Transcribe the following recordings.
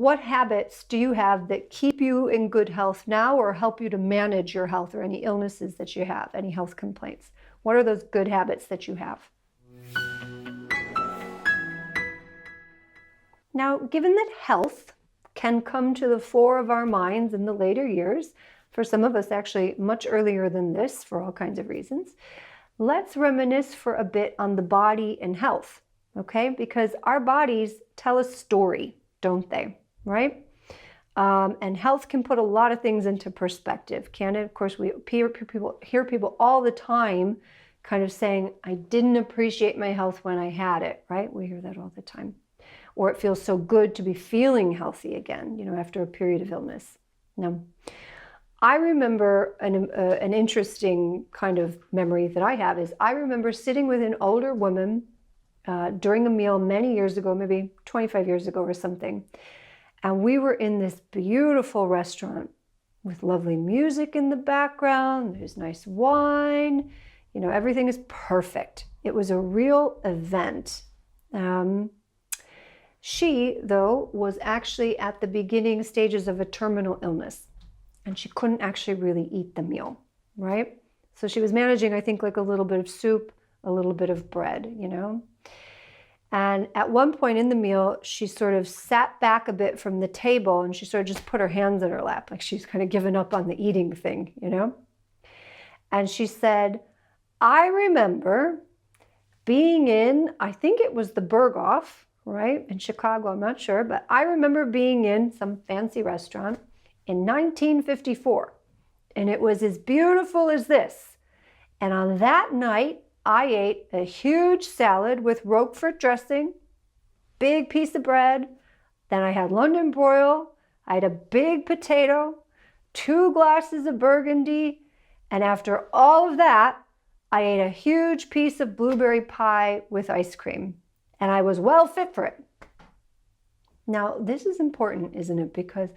what habits do you have that keep you in good health now or help you to manage your health or any illnesses that you have, any health complaints? What are those good habits that you have? Now, given that health can come to the fore of our minds in the later years, for some of us actually much earlier than this for all kinds of reasons, let's reminisce for a bit on the body and health, okay? Because our bodies tell a story, don't they, right? And health can put a lot of things into perspective, can it? Of course, we hear people all the time kind of saying, I didn't appreciate my health when I had it, right? We hear that all the time. Or it feels so good to be feeling healthy again, you know, after a period of illness. Now, I remember an interesting kind of memory that I have is I remember sitting with an older woman during a meal many years ago, maybe 25 years ago or something. And we were in this beautiful restaurant with lovely music in the background. There's nice wine. You know, everything is perfect. It was a real event. She, though, was actually at the beginning stages of a terminal illness, and she couldn't actually really eat the meal, right? So she was managing, I think, like a little bit of soup, a little bit of bread, you know? And at one point in the meal, she sort of sat back a bit from the table and she sort of just put her hands in her lap, like she's kind of given up on the eating thing, you know? And she said, I remember being in, I think it was the Berghoff, right, in Chicago, I'm not sure, but I remember being in some fancy restaurant in 1954, and it was as beautiful as this. And on that night, I ate a huge salad with Roquefort dressing, big piece of bread, then I had London broil, I had a big potato, 2 glasses of Burgundy, and after all of that, I ate a huge piece of blueberry pie with ice cream. And I was well fit for it. Now, this is important, isn't it? Because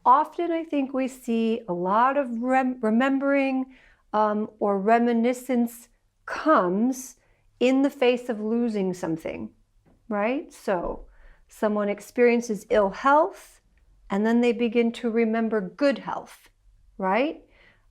often I think we see a lot of remembering or reminiscence comes in the face of losing something, right? So someone experiences ill health and then they begin to remember good health, right?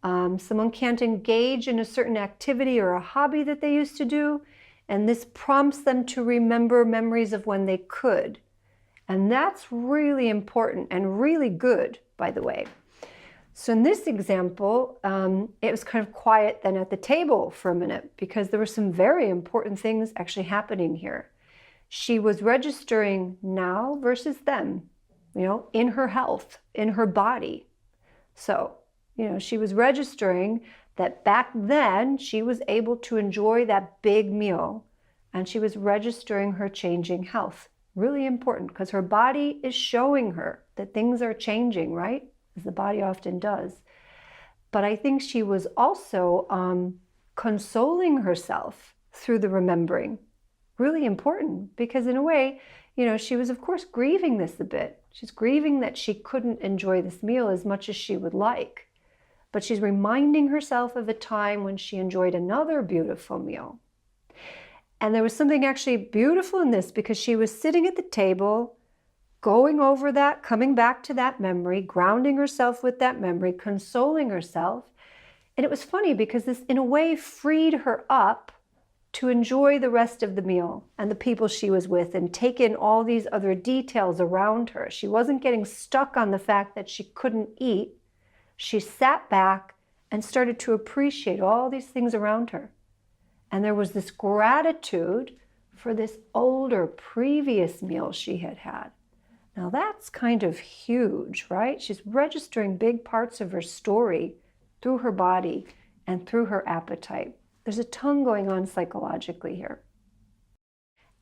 Someone can't engage in a certain activity or a hobby that they used to do, and this prompts them to remember memories of when they could. And that's really important and really good, by the way. So in this example, it was kind of quiet then at the table for a minute because there were some very important things actually happening here. She was registering now versus then, you know, in her health, in her body. So, you know, she was registering that back then she was able to enjoy that big meal and she was registering her changing health. Really important because her body is showing her that things are changing, right? As the body often does. But I think she was also consoling herself through the remembering. Really important because in a way, you know, she was of course grieving this a bit. She's grieving that she couldn't enjoy this meal as much as she would like. But she's reminding herself of a time when she enjoyed another beautiful meal. And there was something actually beautiful in this because she was sitting at the table, going over that, coming back to that memory, grounding herself with that memory, consoling herself. And it was funny because this, in a way, freed her up to enjoy the rest of the meal and the people she was with and take in all these other details around her. She wasn't getting stuck on the fact that she couldn't eat. She sat back and started to appreciate all these things around her. And there was this gratitude for this older, previous meal she had had. Now that's kind of huge, right? She's registering big parts of her story through her body and through her appetite. There's a ton going on psychologically here.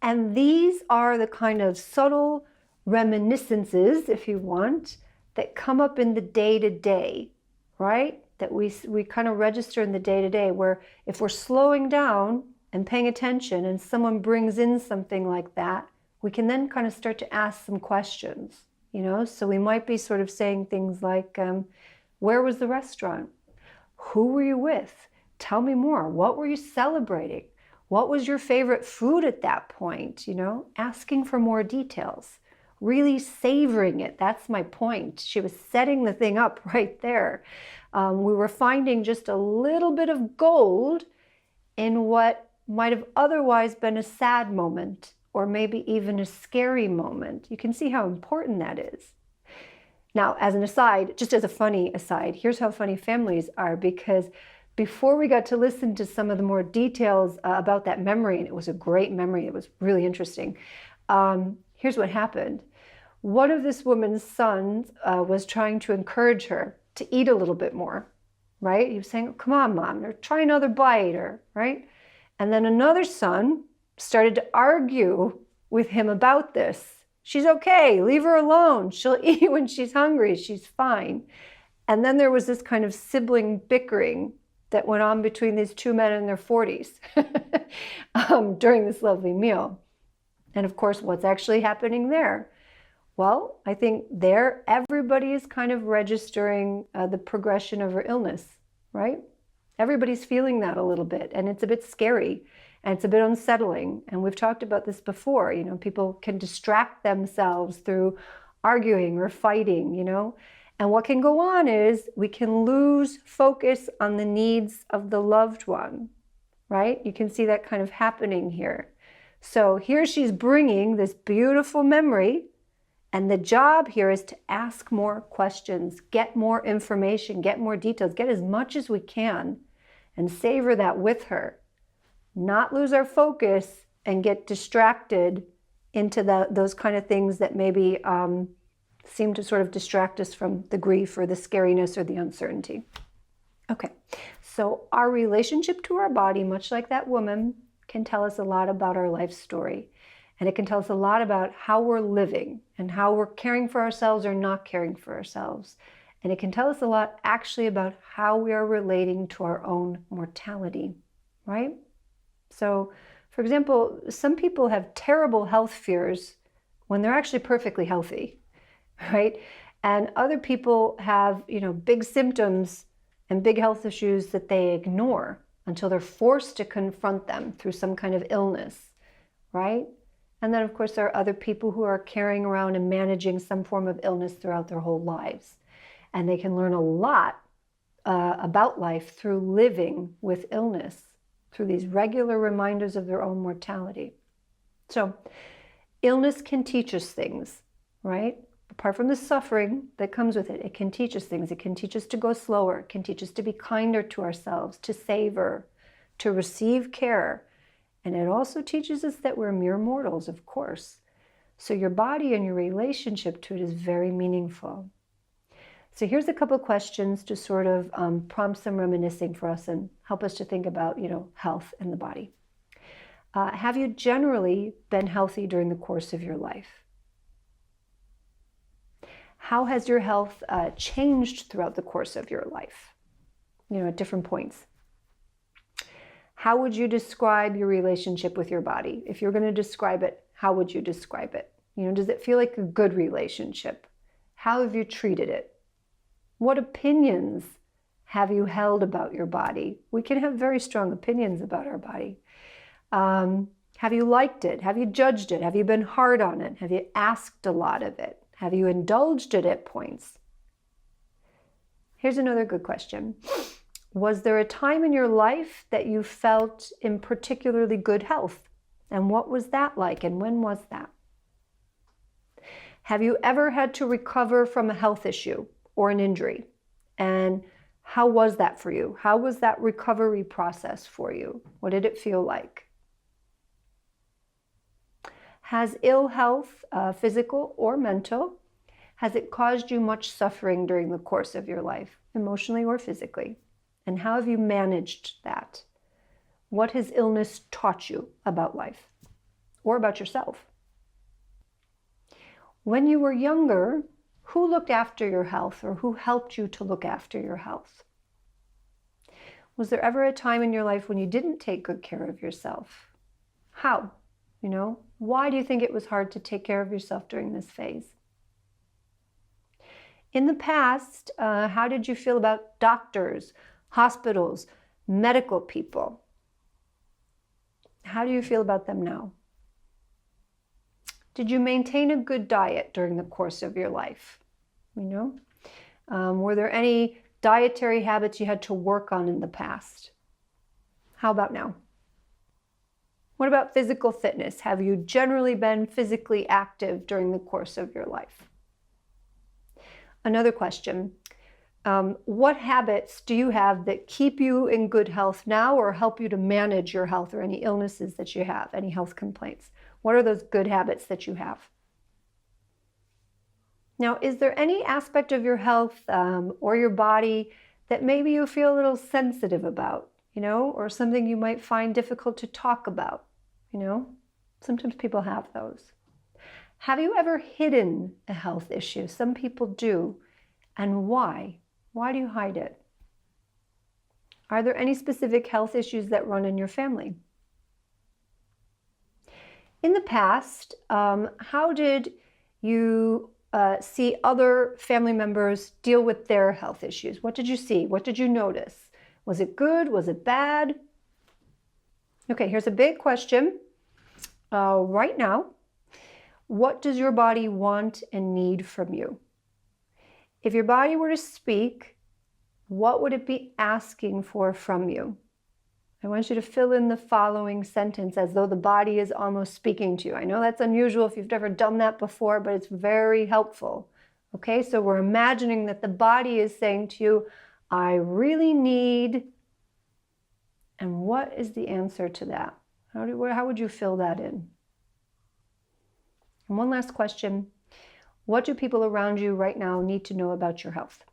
And these are the kind of subtle reminiscences, if you want, that come up in the day-to-day, right? That we kind of register in the day-to-day, where if we're slowing down and paying attention and someone brings in something like that, we can then kind of start to ask some questions, you know? So we might be sort of saying things like, where was the restaurant? Who were you with? Tell me more. What were you celebrating? What was your favorite food at that point? You know, asking for more details. really savoring it. That's my point. She was setting the thing up right there. We were finding just a little bit of gold in what might have otherwise been a sad moment, or maybe even a scary moment. You can see how important that is. Now, as an aside, just as a funny aside, here's how funny families are, because before we got to listen to some of the more details about that memory, and it was a great memory, it was really interesting, here's what happened. One of this woman's sons was trying to encourage her to eat a little bit more, right? He was saying, oh, come on, Mom, or try another bite, or right? And then another son started to argue with him about this. She's okay, leave her alone. She'll eat when she's hungry, she's fine. And then there was this kind of sibling bickering that went on between these two men in their 40s during this lovely meal. And of course, what's actually happening there? Well, I think there everybody is kind of registering the progression of her illness, right? Everybody's feeling that a little bit, and it's a bit scary, and it's a bit unsettling. And we've talked about this before, you know, people can distract themselves through arguing or fighting, you know. And what can go on is we can lose focus on the needs of the loved one, right? You can see that kind of happening here. So here she's bringing this beautiful memory, and the job here is to ask more questions, get more information, get more details, get as much as we can, and savor that with her. Not lose our focus and get distracted into those kind of things that maybe seem to sort of distract us from the grief or the scariness or the uncertainty. Okay, so our relationship to our body, much like that woman, can tell us a lot about our life story. And it can tell us a lot about how we're living and how we're caring for ourselves or not caring for ourselves. And it can tell us a lot actually about how we are relating to our own mortality, right? So, for example, some people have terrible health fears when they're actually perfectly healthy, right? And other people have, you know, big symptoms and big health issues that they ignore until they're forced to confront them through some kind of illness, right? And then, of course, there are other people who are carrying around and managing some form of illness throughout their whole lives. And they can learn a lot about life through living with illness, through these regular reminders of their own mortality. So illness can teach us things, right? Apart from the suffering that comes with it, it can teach us things. It can teach us to go slower. It can teach us to be kinder to ourselves, to savor, to receive care. And it also teaches us that we're mere mortals, of course. So your body and your relationship to it is very meaningful. So here's a couple of questions to sort of prompt some reminiscing for us and help us to think about, you know, health and the body. Have you generally been healthy during the course of your life? How has your health changed throughout the course of your life, you know, at different points? How would you describe your relationship with your body? If you're going to describe it, how would you describe it? You know, does it feel like a good relationship? How have you treated it? What opinions have you held about your body? We can have very strong opinions about our body. Have you liked it? Have you judged it? Have you been hard on it? Have you asked a lot of it? Have you indulged it at points? Here's another good question. Was there a time in your life that you felt in particularly good health? And what was that like? And when was that? Have you ever had to recover from a health issue or an injury? And how was that for you? How was that recovery process for you? What did it feel like? Has ill health, physical or mental, has it caused you much suffering during the course of your life, emotionally or physically? And how have you managed that? What has illness taught you about life or about yourself? When you were younger, who looked after your health or who helped you to look after your health? Was there ever a time in your life when you didn't take good care of yourself? How? You know, why do you think it was hard to take care of yourself during this phase? In the past, how did you feel about doctors, hospitals, medical people? How do you feel about them now? Did you maintain a good diet during the course of your life? Were there any dietary habits you had to work on in the past? How about now? What about physical fitness? Have you generally been physically active during the course of your life? Another question, what habits do you have that keep you in good health now or help you to manage your health or any illnesses that you have, any health complaints? What are those good habits that you have? Now, is there any aspect of your health or your body that maybe you feel a little sensitive about, or something you might find difficult to talk about? Sometimes people have those. Have you ever hidden a health issue? Some people do. And why? Why do you hide it? Are there any specific health issues that run in your family? In the past, how did you see other family members deal with their health issues? What did you see? What did you notice? Was it good? Was it bad? Okay, here's a big question. Right now, what does your body want and need from you? If your body were to speak, what would it be asking for from you? I want you to fill in the following sentence as though the body is almost speaking to you. I know that's unusual if you've never done that before, but it's very helpful. Okay, so we're imagining that the body is saying to you, I really need, and what is the answer to that? How would you fill that in? And one last question. What do people around you right now need to know about your health?